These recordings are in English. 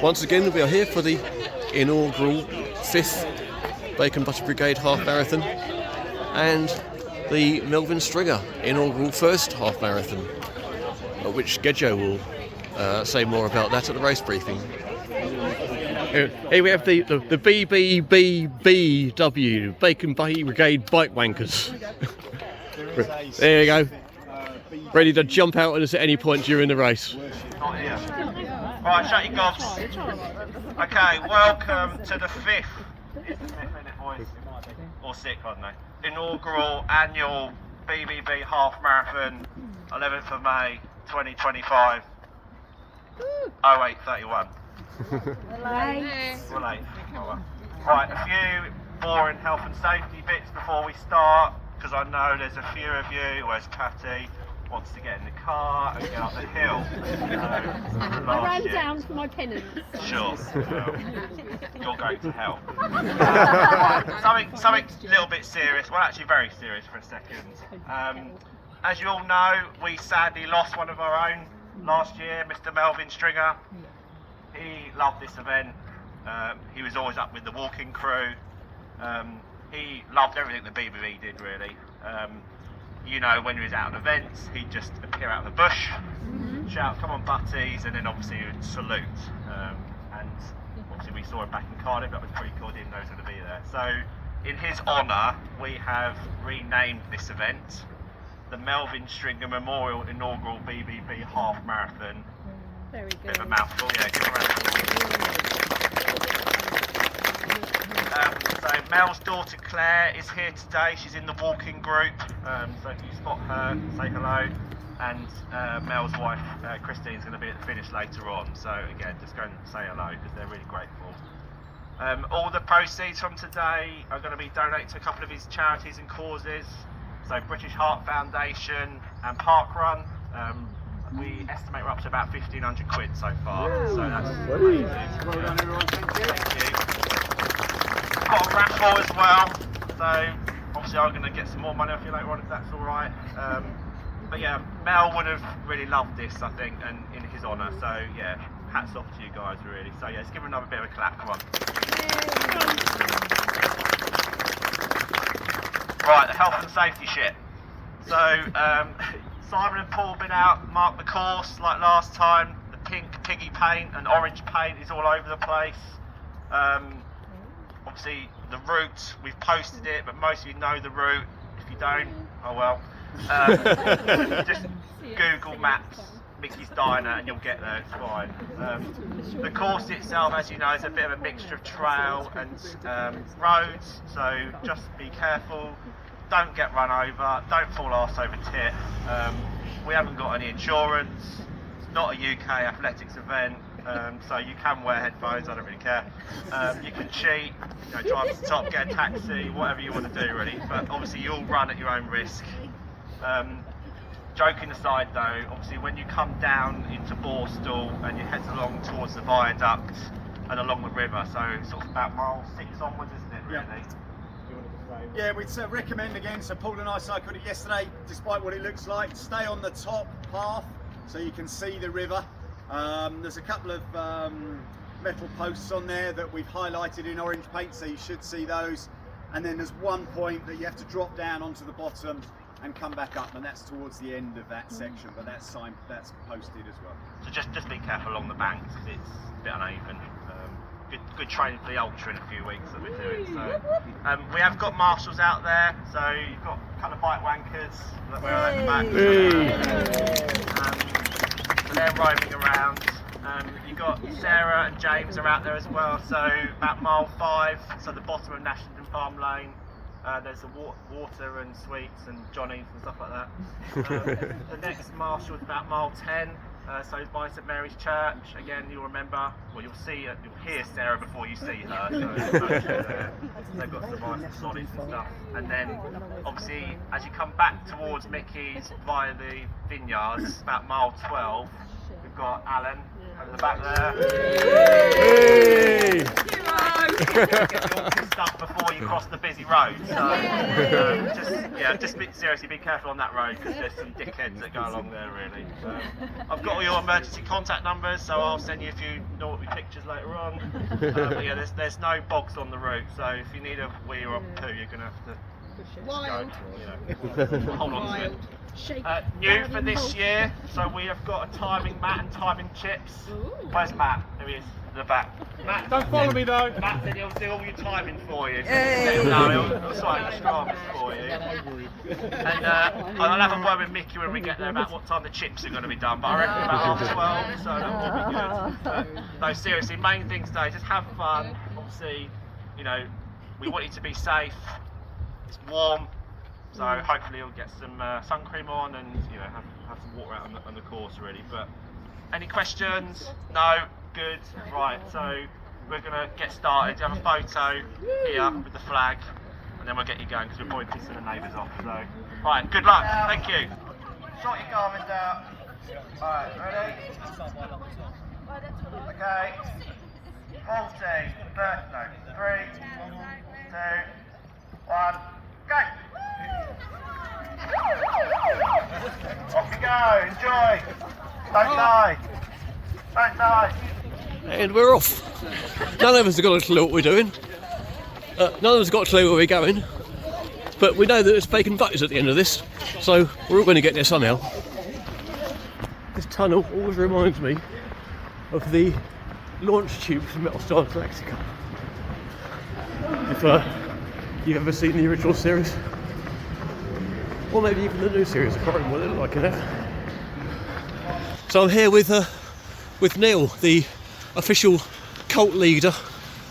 Once again, we are here for the inaugural 5th Bacon Butty Brigade half marathon and the Melvyn Stringer inaugural 1st half marathon, which Gedjo will say more about that at the race briefing. Here we have the BBBBW, Bacon Butty Brigade Bike Wankers. There you go. Ready to jump out at us at any point during the race. Not here. Right, shut your gobs. Okay, welcome to the 5th. It's the 5th, isn't it, boys? Or 6th, I don't know. Inaugural annual BBB half marathon, 11th of May 2025. 08:31. We're late. Right, a few boring health and safety bits before we start, because I know there's a few of you, where's Patty, wants to get in the car and get up the hill. I ran down for my penance. Sure. You're going to hell. Something a little bit serious, well actually very serious for a second. As you all know, we sadly lost one of our own last year, Mr. Melvyn Stringer. He loved this event. He was always up with the walking crew. He loved everything the BBB did, really. You know, when he was out at events, he'd just appear out of the bush, shout, "Come on, Butties," and then obviously he would salute. And obviously we saw him back in Cardiff. That was pretty cool. Didn't know he was going to be there. So, in his honour, we have renamed this event the Melvyn Stringer Memorial Inaugural BBB Half Marathon. Very good. Bit of a mouthful, yeah. Give a round of applause. So Mel's daughter Claire is here today. She's in the walking group. So if you spot her, say hello. And Mel's wife Christine is going to be at the finish later on. So again, just go and say hello because they're really grateful. All the proceeds from today are going to be donated to a couple of his charities and causes. So British Heart Foundation and Park Run. We estimate we're up to about 1,500 quid so far. So that's amazing. Well done, everyone. Thank you. Got a raffle as well. So obviously I'm going to get some more money off you later on if that's all right. But yeah, Mel would have really loved this, I think, and in his honour. So yeah, hats off to you guys, really. So yeah, let's give him another bit of a clap. Come on. Right, the health and safety shit. So Simon and Paul been out, marked the course like last time. The pink piggy paint and orange paint is all over the place. Obviously the route, we've posted it, but most of you know the route. If you don't, oh well. Just Google Maps Mickey's Diner and you'll get there, it's fine. The course itself, as you know, is a bit of a mixture of trail and roads, so just be careful. Don't get run over, don't fall arse over tit. We haven't got any insurance, it's not a UK athletics event, so you can wear headphones, I don't really care. You can cheat, you know, drive to the top, get a taxi, whatever you want to do really, but obviously you'll run at your own risk. Joking aside though, obviously when you come down into Borstal and you head along towards the viaduct and along the river, so sort of about mile 6 onwards, isn't it really? Yeah. Yeah, we'd recommend again, so Paul and I cycled it yesterday, despite what it looks like, stay on the top path so you can see the river. There's a couple of metal posts on there that we've highlighted in orange paint, so you should see those. And then there's one point that you have to drop down onto the bottom and come back up, and that's towards the end of that section, but that's posted as well. So just be careful along the banks because it's a bit uneven. Good training for the ultra in a few weeks that we're doing. So we have got marshals out there, so you've got kind of bike wankers that we're at the back. So they're roaming around. You've got Sarah and James are out there as well. So about mile 5, so the bottom of Nashington Farm Lane. There's the water and sweets and Johnny's and stuff like that. The next marshal is about mile 10. So by St Mary's Church, again you'll remember, well you'll hear Sarah before you see her, so they've got some nice solids and stuff. And then obviously as you come back towards Mickey's via the vineyards, about mile 12, we've got Alan over the back there. get all pissed up before you cross the busy road. So seriously, be careful on that road because there's some dickheads that go along there really. I've got all your emergency contact numbers, so I'll send you a few naughty pictures later on. But yeah, there's no bogs on the route, so if you need a wee or a poo, you're going to have to go, hold on to it. New for this year, so we have got a timing mat and timing chips. Where's Matt? There he is, the back. Matt, don't follow me though. Matt said he'll do all your timing for you. He'll sign the strongest for you. And I'll have a word with Mickey when we get there about what time the chips are going to be done, but I reckon about 12, so that will be good. No, seriously, main thing today, just have fun. Obviously, we want you to be safe. It's warm. So hopefully you'll get some sun cream on and have some water out on the course really. But any questions? No? Good. Right, so we're going to get started. You have a photo here with the flag and then we'll get you going because we're probably pissing the neighbours off. So, right, good luck. Thank you. Sort your garments out. Alright, ready? Okay. 40, 3, 2, 1, go! Off you go, enjoy! Don't die! Don't die! And we're off. None of us have got a clue what we're doing. None of us have got a clue where we're going. But we know that there's bacon butties at the end of this, so we're all going to get there somehow. This tunnel always reminds me of the launch tube from Metal Star Galactica. If you've ever seen the original series, or maybe even the new series, I can't remember what they look like in that. So I'm here with Neil, the official cult leader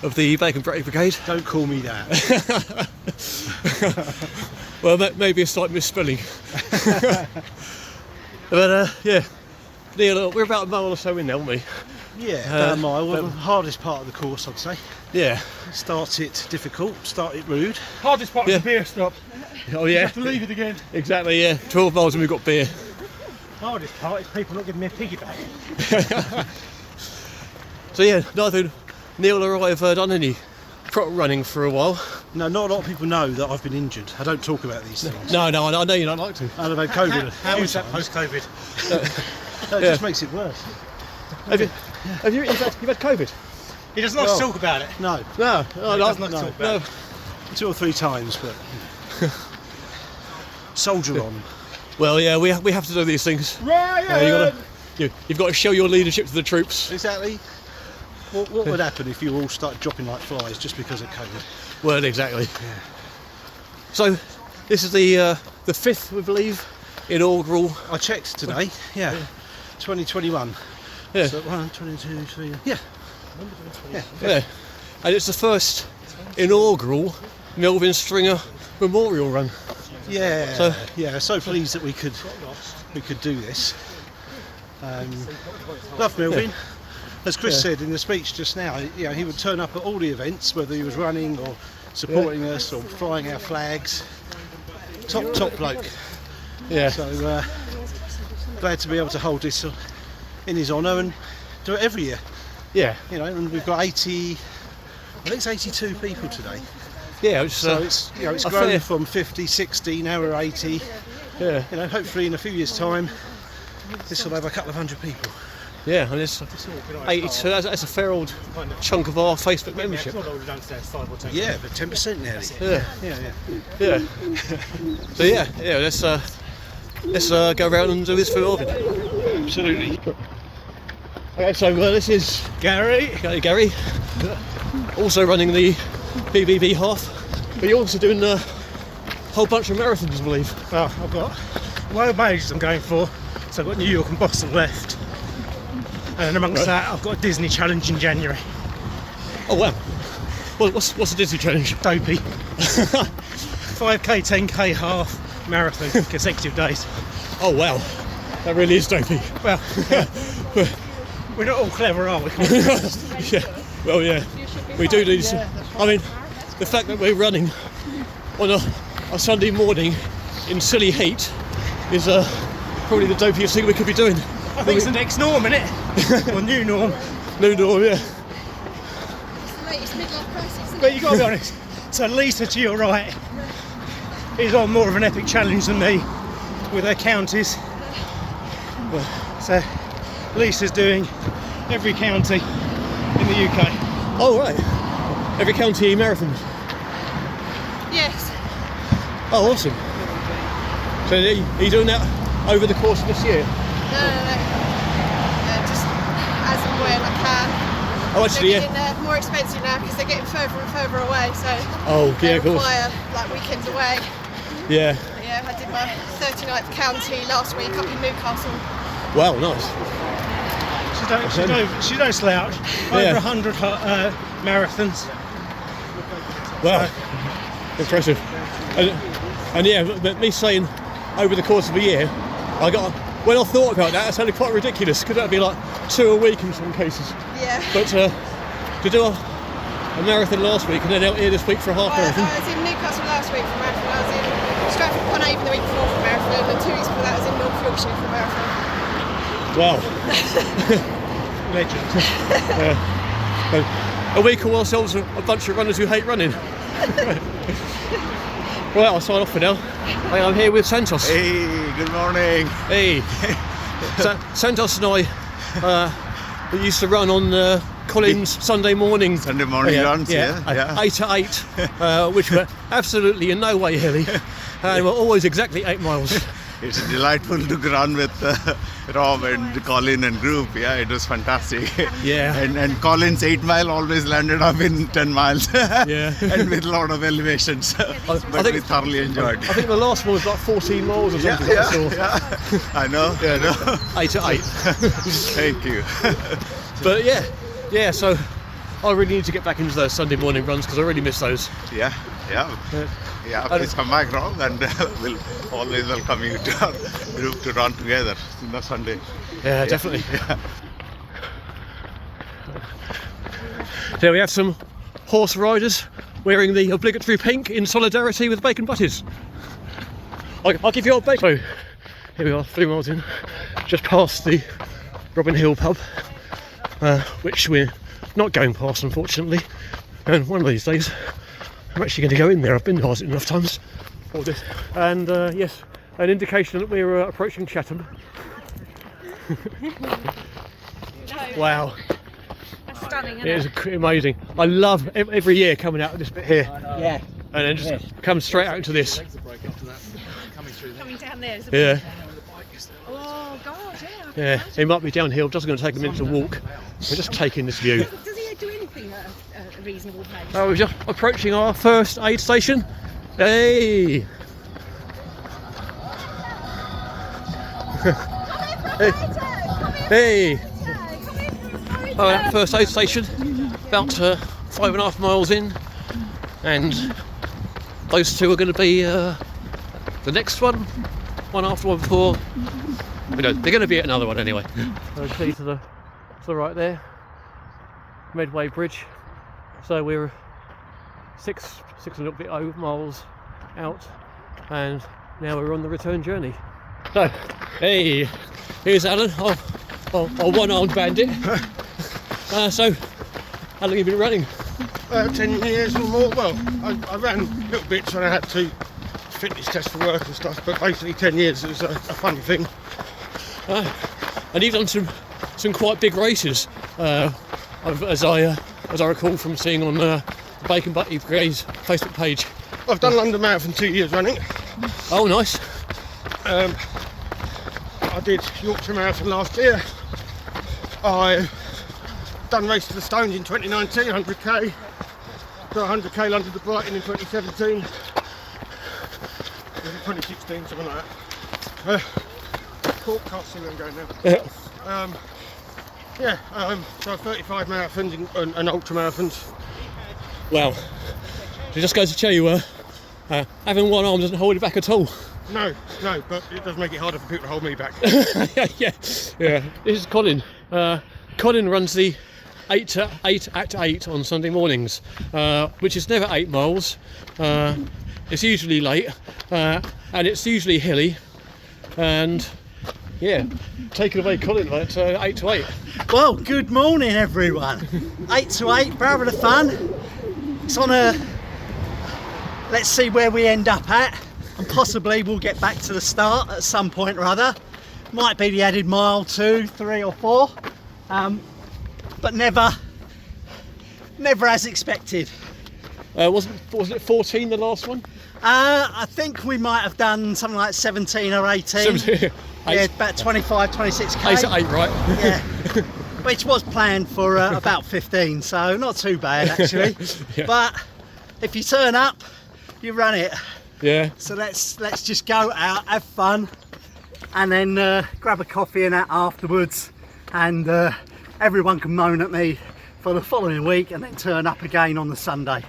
of the Bacon Butty Brigade. Don't call me that. Well, maybe a slight misspelling. But yeah, Neil, we're about a mile or so in now, aren't we? Yeah, about a mile. Well, the hardest part of the course, I'd say. Yeah. Start it difficult, start it rude. Hardest part is the beer stop. Oh yeah. You have to leave it again. Exactly, yeah. 12 miles and we've got beer. Hardest part is people not giving me a piggyback. So yeah, neither Neil or I have done any prop running for a while. No, not a lot of people know that I've been injured. I don't talk about these things. No, I know you don't like to. And I've had COVID. How is that post-COVID? It just makes it worse. Have you you've had COVID? He does not talk about it. No. No, He does not talk about it. 2 or 3 times, but soldier on. Well, yeah, we have to do these things. Ryan! You've got to show your leadership to the troops. Exactly. What would happen if you all started dropping like flies just because of COVID? Well, exactly. Yeah. So, this is the 5th, we believe, inaugural. I checked today. Yeah. 2021. Yeah. So 1, 2, 3. Yeah. Yeah. And it's the first inaugural Melvyn Stringer memorial run. Yeah. So pleased that we could do this. Love Melvyn. As Chris said in the speech just now, he would turn up at all the events, whether he was running or supporting us or flying our flags. Top bloke. Yeah. So glad to be able to hold this in his honour and do it every year. Yeah. And we've got 80. I think it's 82 people today. Yeah. It's grown from 50, 60. Now we're 80. Yeah. Hopefully in a few years' time, this will have a couple of hundred people. Yeah, and it's 82. That's a fair old chunk of our Facebook membership. Yeah, but 10% nearly. Yeah. So let's go around and do this for Melvyn. Absolutely. Okay, so this is Gary, also running the BBB half, but you're also doing a whole bunch of marathons, I believe. Well, I've got world majors I'm going for, so I've got New York and Boston left. And amongst that, I've got a Disney challenge in January. Oh wow! What's the Disney challenge? Dopey. 5k, 10k, half, marathon, consecutive days. Oh wow! That really is dopey. Well, we're not all clever, are we? Yeah. Well, yeah. We do these. I mean, the fact that we're running on a Sunday morning in silly heat is probably the dopiest thing we could be doing. I think it's the next norm, isn't it? Or new norm. New norm, yeah. It's midlife crisis, isn't But it? you got to be honest. So Lisa, to your right, is on more of an epic challenge than me with her counties. So Lisa's doing every county in the UK. Oh right, every county marathon. Yes. Oh awesome. So are you doing that over the course of this year? No. Just as and when I can. Oh actually They're yeah. getting more expensive now because they're getting further and further away. So Oh yeah, they of course. require like weekends away. Yeah. But yeah, I did my 39th county last week up in Newcastle. Wow, nice. She don't slouch. Yeah. Over 100 marathons. Wow, impressive. And yeah, but me saying over the course of a year, when I thought about that, it sounded quite ridiculous because that'd be like 2 a week in some cases. Yeah. But to do a marathon last week and then out here this week for a half Well, marathon. I was in Newcastle last week for marathon. I was in Stratford-upon-Avon the week before for marathon, and 2 weeks before that I was in North Yorkshire for marathon. Wow. Legend. A week call ourselves a bunch of runners who hate running. Right, I'll sign off for now. Hey, I'm here with Santos. Hey, good morning. Hey. Santos and I used to run on Collins Sunday morning. Sunday morning runs, yeah. 8 to 8, which were absolutely in no way hilly. And were always exactly 8 miles. It's delightful to run with Rob and Colin and group. Yeah, it was fantastic. Yeah. And Colin's 8 mile always landed up in 10 miles. Yeah. And with a lot of elevations. But we thoroughly enjoyed. I think the last one was like 14 miles or something. Yeah. I know. Yeah, I know. 8 to 8. Thank you. But yeah, so I really need to get back into those Sunday morning runs because I really miss those. Yeah. Please come back, Rob, and we'll always welcome you to our group to run together on the Sunday. Yeah, definitely. Yeah. There we have some horse riders wearing the obligatory pink in solidarity with bacon butties. I'll give you a bacon. So here we are, 3 miles in, just past the Robin Hill pub, which we're not going past unfortunately, and one of these days I'm actually going to go in there. I've been past it enough times for this. And yes, an indication that we're approaching Chatham. Wow. That's stunning, It isn't is amazing. I love every year coming out of this bit here. Yeah. And then just come straight out into this. Coming down there. Is Yeah. Oh, God, yeah. Yeah. It might be downhill, just going to take a minute to walk. We're just taking this view. Does he do anything at a reasonable pace? We're just approaching our first aid station. Hey! Hey! Oh, that first aid station, about 5.5 miles in, and those two are going to be the next one after one before. They're going to be at another one anyway. See to the right there, Medway Bridge. So we're six and a little bit over miles out, and now we're on the return journey. So, hey, here's Alan, our one-armed bandit. So, how long have you been running? 10 years or more. Well, I ran little bits when I had to fitness test for work and stuff, but basically 10 years. It was a fun thing. And you've done some quite big races, as I recall from seeing on the Bacon Butty Brigade's Facebook page. I've done London Marathon 2 years running. Oh, nice. I did Yorkshire Marathon last year. I done Race to the Stones in 2019, 100k. Got 100k London to Brighton in 2017. 2016, something like that. Can't see where I'm going now. So 35 marathons and ultra marathons. Wow. It just goes to show you, having one arm doesn't hold you back at all. No, but it does make it harder for people to hold me back. yeah. This is Colin. Colin runs the 8 to 8 on Sunday mornings, which is never 8 miles. It's usually late, and it's usually hilly. And yeah, take it away, Colin. At 8 to 8. Well, good morning, everyone. 8 to 8, for having a fun. it's on a, let's see where we end up at, and possibly we'll get back to the start at some point or other. Might be the added mile 2, 3 or 4, but never as expected. Was it 14 the last one? I think we might have done something like 17 or 18. 17. Yeah, about 25, 26k. Ace at 8, right? Yeah, which was planned for about 15, so not too bad actually. Yeah. But if you turn up, you run it. Yeah. So let's just go out, have fun, and then grab a coffee and that afterwards, and everyone can moan at me for the following week, and then turn up again on the Sunday.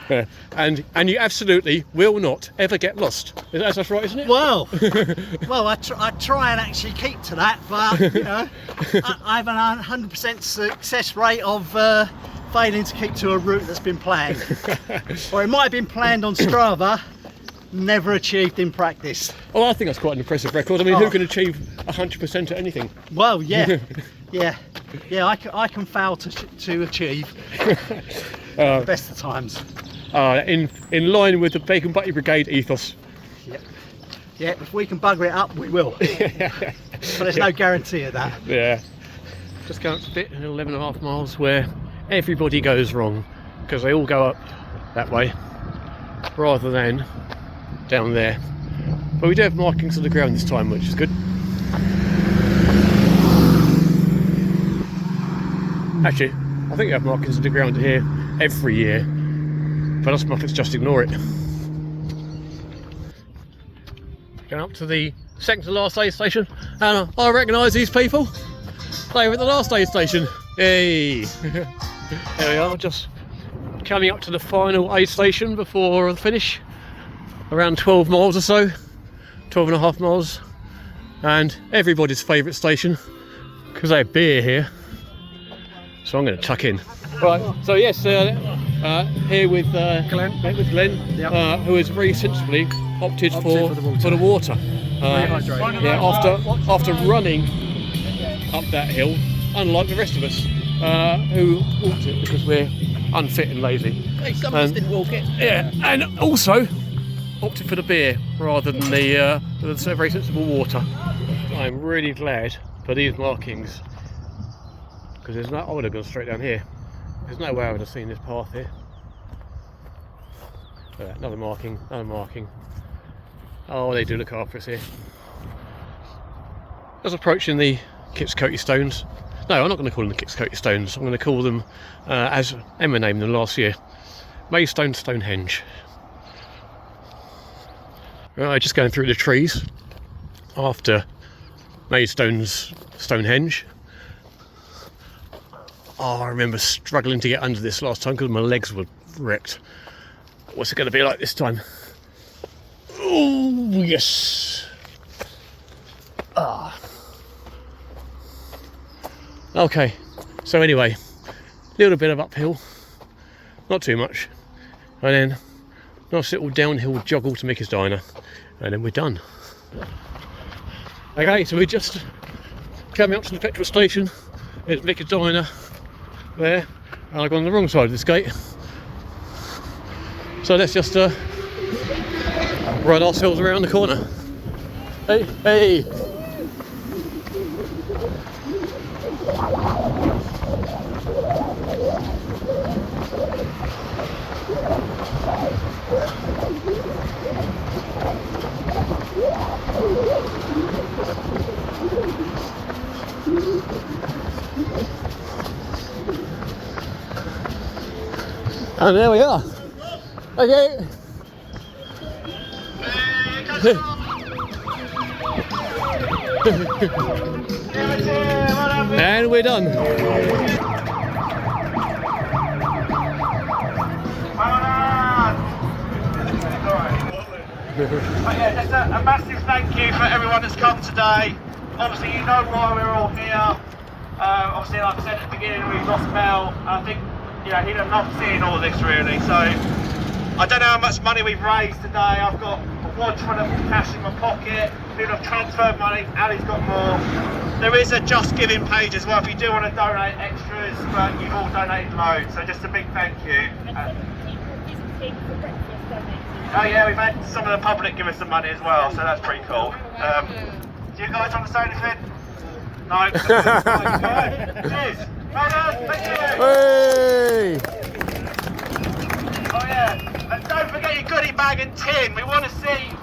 Yeah. And you absolutely will not ever get lost. That's right, isn't it? Well, I try and actually keep to that, but you know, I have an 100% success rate of failing to keep to a route that's been planned, or it might have been planned on Strava, never achieved in practice. Oh, I think that's quite an impressive record. I mean, who can achieve 100% at anything? Well, yeah, yeah. I can fail to achieve best of times. In line with the Bacon Butty Brigade ethos. Yeah, if we can bugger it up, we will. But there's no guarantee of that. Yeah. Just going up to a bit, 11.5 miles, where everybody goes wrong, because they all go up that way rather than down there. But we do have markings on the ground this time, which is good. Actually, I think we have markings on the ground here every year, but us Muppets just ignore it. Going up to the second to last aid station, and I recognise these people. They were at the last aid station. Hey! There we are, just coming up to the final aid station before the finish. Around 12 miles or so, 12.5 miles, and everybody's favourite station, because they have beer here. So I'm going to tuck in. Right, so yes, here with Glenn, yep. Who has very sensibly opted for the water. Yeah, after running up that hill, unlike the rest of us, who walked it because we're unfit and lazy. Some of us didn't walk it. Yeah, and also opted for the beer rather than the very sensible water. I'm really glad for these markings, because there's no. I would have gone straight down here. There's no way I would have seen this path here. Another marking, another marking. Oh, they do look after us here. I was approaching the Kipscoty Stones. No, I'm not going to call them the Kipscoty Stones. I'm going to call them, as Emma named them last year, Maidstone Stonehenge. Right, just going through the trees after Maidstone's Stonehenge. Oh, I remember struggling to get under this last time because my legs were wrecked. What's it going to be like this time? Oh, yes. Okay, so anyway, a little bit of uphill, not too much, and then nice little downhill joggle to Mickey's Diner, and then we're done. Okay, so we're just coming up to the petrol station. There's Mickey's Diner there, and I've gone on the wrong side of this gate. So let's just run ourselves around the corner. Hey, hey! And there we are. Okay. And we're done. Yeah, just a massive thank you for everyone that's come today. Obviously, you know why we're all here. Obviously, like I said at the beginning, we've lost Mel. I think, yeah, he'd have loved seeing all this really. So I don't know how much money we've raised today. I've got a wad full of cash in my pocket. people have transferred money. Ali's got more. There is a Just Giving page as well if you do want to donate extras, but you've all donated loads, so just a big thank you. Oh yeah, we've had some of the public give us some money as well, so that's pretty cool. Do you guys want to say anything? No? Cheers! Well done, thank you! Hey! Oh yeah, and don't forget your goodie bag and tin. We want to see